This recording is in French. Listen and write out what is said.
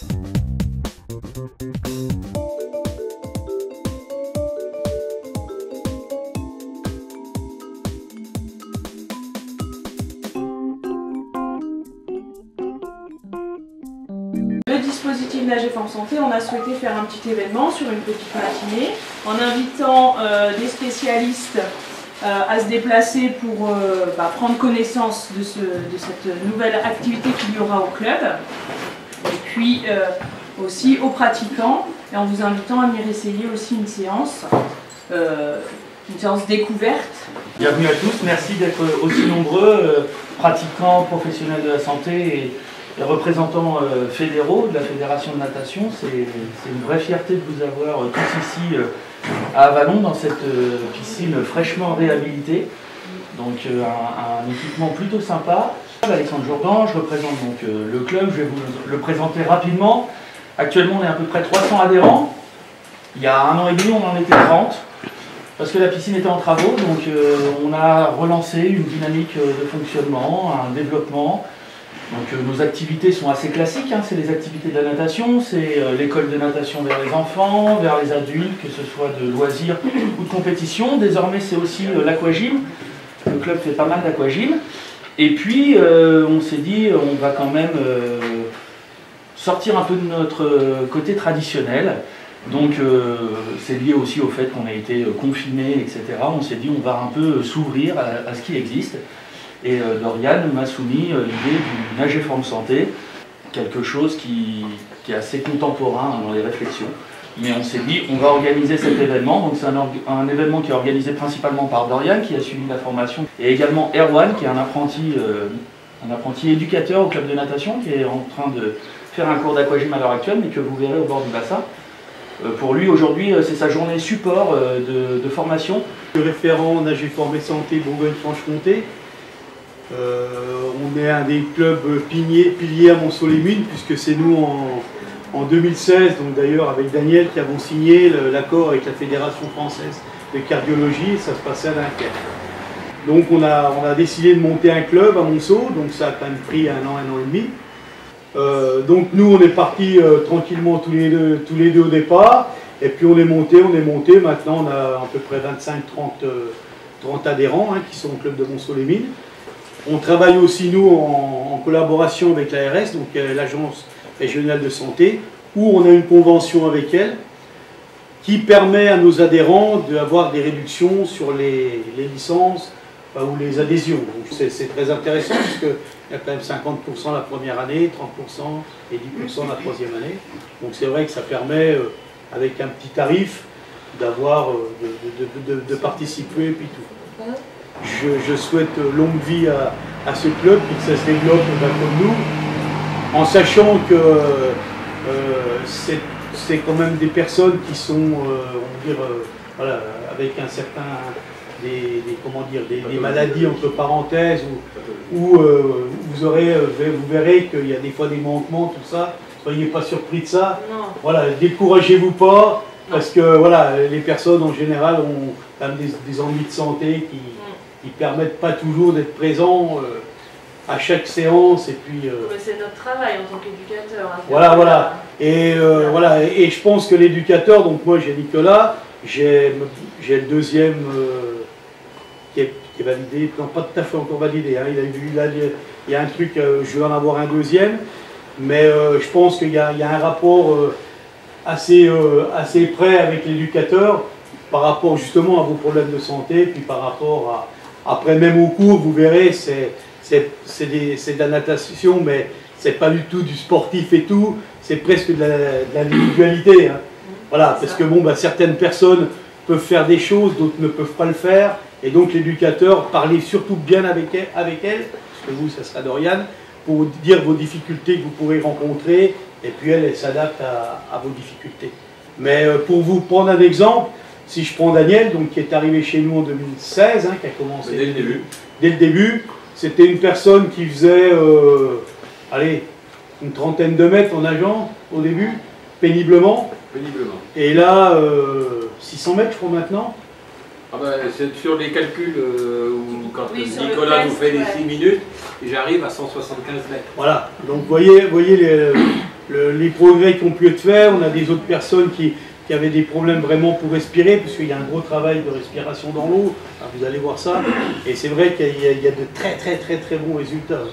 Le dispositif Nager Forme Santé, on a souhaité faire un petit événement sur une petite matinée en invitant des spécialistes à se déplacer pour prendre connaissance de cette nouvelle activité qu'il y aura au club, et puis aussi aux pratiquants, et en vous invitant à venir essayer aussi une séance découverte. Bienvenue à tous, merci d'être aussi nombreux, pratiquants, professionnels de la santé et représentants fédéraux de la Fédération de natation. C'est une vraie fierté de vous avoir tous ici à Avallon, dans cette piscine fraîchement réhabilitée. Donc un équipement plutôt sympa. Alexandre Jourdan, je représente donc le club, je vais vous le présenter rapidement. Actuellement on est à peu près 300 adhérents. Il y a 1 an et demi on en était 30. Parce que la piscine était en travaux, donc on a relancé une dynamique de fonctionnement, un développement. Donc nos activités sont assez classiques, hein. C'est les activités de la natation, c'est l'école de natation vers les enfants, vers les adultes, que ce soit de loisirs ou de compétition. Désormais c'est aussi l'aquagym, le club fait pas mal d'aquagym. Et puis on s'est dit on va quand même sortir un peu de notre côté traditionnel. Donc c'est lié aussi au fait qu'on a été confinés, etc. On s'est dit on va un peu s'ouvrir à ce qui existe. Et Dorian m'a soumis l'idée du Nager Forme Santé, quelque chose qui est assez contemporain dans les réflexions. Mais on s'est dit on va organiser cet événement. Donc c'est un événement qui est organisé principalement par Dorian qui a suivi la formation. Et également Erwan qui est un apprenti éducateur au club de natation qui est en train de faire un cours d'aquagym à l'heure actuelle mais que vous verrez au bord du bassin. Pour lui, aujourd'hui, c'est sa journée support de formation. Le référent Nager Forme Santé Bourgogne-Franche-Comté. On est un des clubs piliers à Mont-Soleil-Mines, puisque c'est nous en 2016, donc d'ailleurs avec Daniel, qui avons signé l'accord avec la Fédération Française de Cardiologie, et ça se passait à Dunkerque. Donc on a décidé de monter un club à Monceau, donc ça a quand même pris 1 an et demi. Donc nous on est partis tranquillement tous les deux au départ, et puis on est monté, maintenant on a à peu près 25-30 adhérents qui sont au club de Mont-Soleil-Mines. On travaille aussi nous en collaboration avec l'ARS, donc l'Agence Régionale de Santé, où on a une convention avec elle qui permet à nos adhérents d'avoir des réductions sur les licences ou les adhésions. C'est très intéressant parce qu'il y a quand même 50% la première année, 30% et 10% la troisième année. Donc c'est vrai que ça permet, avec un petit tarif, d'avoir de participer et puis tout. Je souhaite longue vie à ce club et que ça se développe comme nous, en sachant que c'est quand même des personnes qui sont, on va dire, voilà, avec un certain... des maladies entre parenthèses, où vous verrez qu'il y a des fois des manquements, tout ça. Soyez pas surpris de ça. Non. Voilà, découragez-vous pas, parce que voilà, les personnes en général ont quand même des envies de santé qui ne permettent pas toujours d'être présents à chaque séance. Et puis c'est notre travail en tant qu'éducateur. Voilà. Et je pense que l'éducateur, donc moi j'ai Nicolas, j'ai le deuxième qui est validé, non pas tout à fait encore validé, hein. Il y a un truc, je vais en avoir un deuxième, mais je pense qu'il y a un rapport assez près avec l'éducateur par rapport justement à vos problèmes de santé, puis par rapport après même au cours, vous verrez, c'est de la natation, mais c'est pas du tout du sportif et tout, c'est presque de l'individualité, hein. Voilà, parce que bon, certaines personnes peuvent faire des choses, d'autres ne peuvent pas le faire, et donc l'éducateur, parlez surtout bien avec elle, parce que vous, ça sera Dorian, pour dire vos difficultés que vous pourrez rencontrer, et puis elle s'adapte à vos difficultés. Mais pour vous prendre un exemple, si je prends Daniel, donc, qui est arrivé chez nous en 2016, qui a commencé dès le début, c'était une personne qui faisait, allez, une trentaine de mètres en nageant au début, péniblement. Et là, 600 mètres, je crois, maintenant. Ah ben, c'est sur les calculs où quand Nicolas nous fait les 6 minutes, j'arrive à 175 mètres. Voilà, donc voyez les progrès qui ont pu être faits. On a des autres personnes qui avaient des problèmes vraiment pour respirer, parce qu'il y a un gros travail de respiration dans l'eau. Vous allez voir ça. Et c'est vrai qu'il y a de très bons résultats.